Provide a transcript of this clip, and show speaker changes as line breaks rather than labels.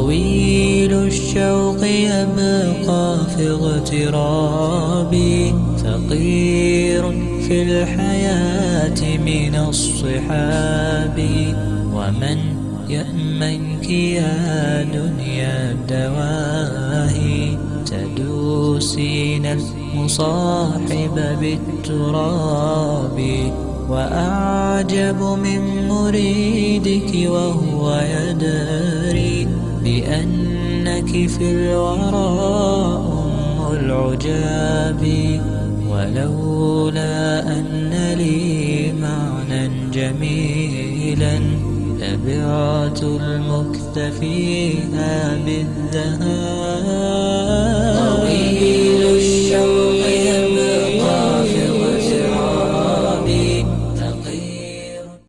طويل الشوق يبقى في اغترابي، فقير في الحياة من الصحاب. ومن يأمنك يا دنيا الدواهي، تدوسين المصاحب بالتراب. وأعجب من مريدك وهو يدري بأنك في الورى أم العجاب. ولولا أن لي معنى جميلا لبعت المكث فيها بالذهاب. طويل الشوق